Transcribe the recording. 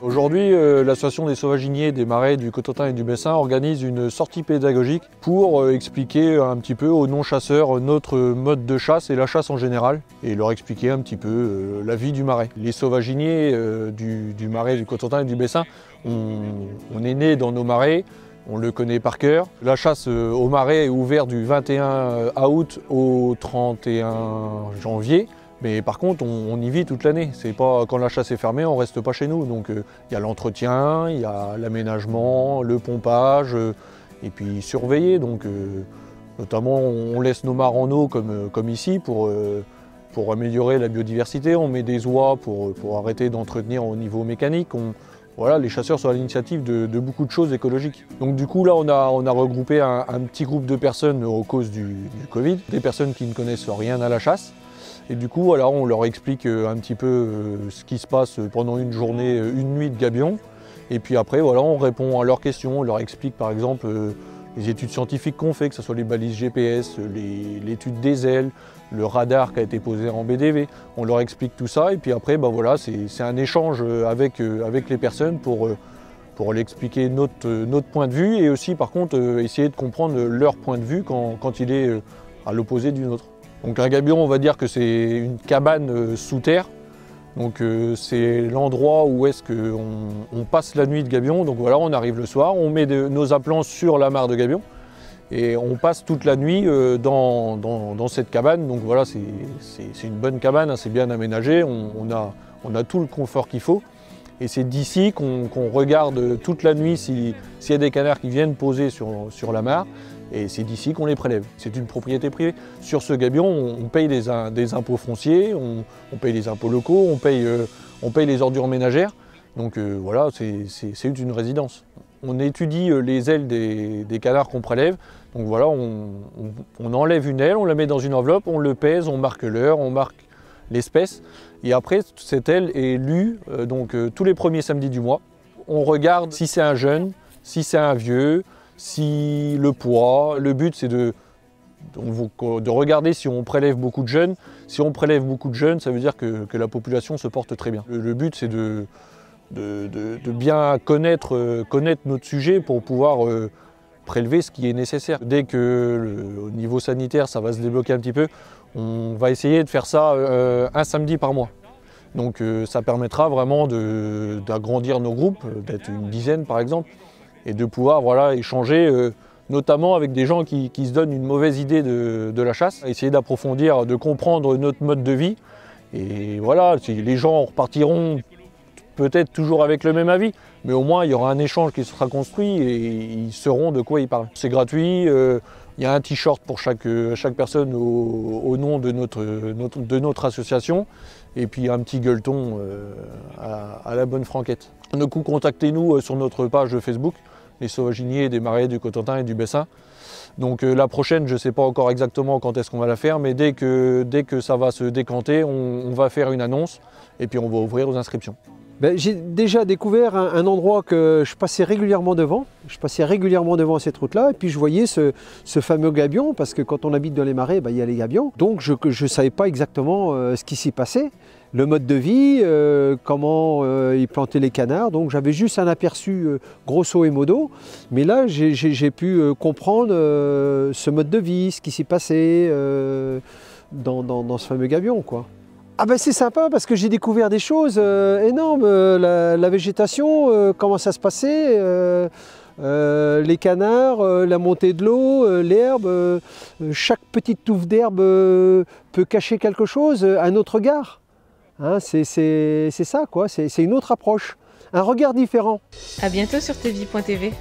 Aujourd'hui, l'association des sauvaginiers des marais du Cotentin et du Bessin organise une sortie pédagogique pour expliquer un petit peu aux non-chasseurs notre mode de chasse et la chasse en général, et leur expliquer un petit peu la vie du marais. Les sauvaginiers du marais du Cotentin et du Bessin, on est né dans nos marais, on le connaît par cœur. La chasse au marais est ouverte du 21 août au 31 janvier. Mais par contre, on y vit toute l'année. C'est pas quand la chasse est fermée, on reste pas chez nous. Donc il y a l'entretien, il y a l'aménagement, le pompage, et puis surveiller. Donc notamment, on laisse nos mares en eau comme ici pour améliorer la biodiversité. On met des oies pour arrêter d'entretenir au niveau mécanique. Voilà, les chasseurs sont à l'initiative de beaucoup de choses écologiques. Donc du coup là on a regroupé un petit groupe de personnes aux causes du Covid, des personnes qui ne connaissent rien à la chasse. Et du coup voilà, on leur explique un petit peu ce qui se passe pendant une journée, une nuit de gabion. Et puis après voilà, on répond à leurs questions, on leur explique par exemple les études scientifiques qu'on fait, que ce soit les balises GPS, l'étude des ailes, le radar qui a été posé en BDV. On leur explique tout ça et puis après voilà, c'est un échange avec les personnes pour leur expliquer notre point de vue et aussi par contre essayer de comprendre leur point de vue quand il est à l'opposé du nôtre. Donc un gabion, on va dire que c'est une cabane sous terre. Donc c'est l'endroit où est-ce qu'on passe la nuit de gabion. Donc voilà, on arrive le soir, on met nos appelants sur la mare de gabion et on passe toute la nuit dans cette cabane. Donc voilà, c'est une bonne cabane, hein, c'est bien aménagé, on a tout le confort qu'il faut. Et c'est d'ici qu'on regarde toute la nuit s'il y a des canards qui viennent poser sur la mare. Et c'est d'ici qu'on les prélève. C'est une propriété privée. Sur ce gabion, on paye des impôts fonciers, on paye des impôts locaux, on paye les ordures ménagères. Donc voilà, c'est une résidence. On étudie les ailes des canards qu'on prélève. Donc voilà, on enlève une aile, on la met dans une enveloppe, on le pèse, on marque l'heure, on marque l'espèce. Et après, cette aile est lue tous les premiers samedis du mois. On regarde si c'est un jeune, si c'est un vieux, si le poids. Le but c'est de regarder si on prélève beaucoup de jeunes. Si on prélève beaucoup de jeunes, ça veut dire que la population se porte très bien. Le but c'est de bien connaître notre sujet pour pouvoir prélever ce qui est nécessaire. Dès que au niveau sanitaire ça va se débloquer un petit peu, on va essayer de faire ça un samedi par mois. Donc ça permettra vraiment d'agrandir nos groupes, d'être une dizaine par exemple, et de pouvoir voilà, échanger notamment avec des gens qui se donnent une mauvaise idée de la chasse, essayer d'approfondir, de comprendre notre mode de vie. Et voilà, les gens repartiront peut-être toujours avec le même avis, mais au moins il y aura un échange qui sera construit et ils sauront de quoi ils parlent. C'est gratuit, il y a un t-shirt pour chaque personne au nom de notre association, et puis un petit gueuleton à la bonne franquette. Du coup, contactez-nous sur notre page Facebook, les sauvaginiers des marais du Cotentin et du Bessin. Donc la prochaine, je ne sais pas encore exactement quand est-ce qu'on va la faire, mais dès que ça va se décanter, on va faire une annonce et puis on va ouvrir aux inscriptions. J'ai déjà découvert un endroit que je passais régulièrement devant. Je passais régulièrement devant cette route-là et puis je voyais ce fameux gabion, parce que quand on habite dans les marais, il y a les gabions. Donc je ne savais pas exactement ce qui s'y passait, le mode de vie, comment ils plantaient les canards. Donc j'avais juste un aperçu grosso et modo. Mais là, j'ai pu comprendre ce mode de vie, ce qui s'y passait dans ce fameux gabion, quoi. Ah ben c'est sympa parce que j'ai découvert des choses énormes, la végétation, comment ça se passait, les canards, la montée de l'eau, l'herbe, chaque petite touffe d'herbe peut cacher quelque chose, un autre regard. Hein, c'est ça quoi, c'est une autre approche, un regard différent. À bientôt sur tvie.tv.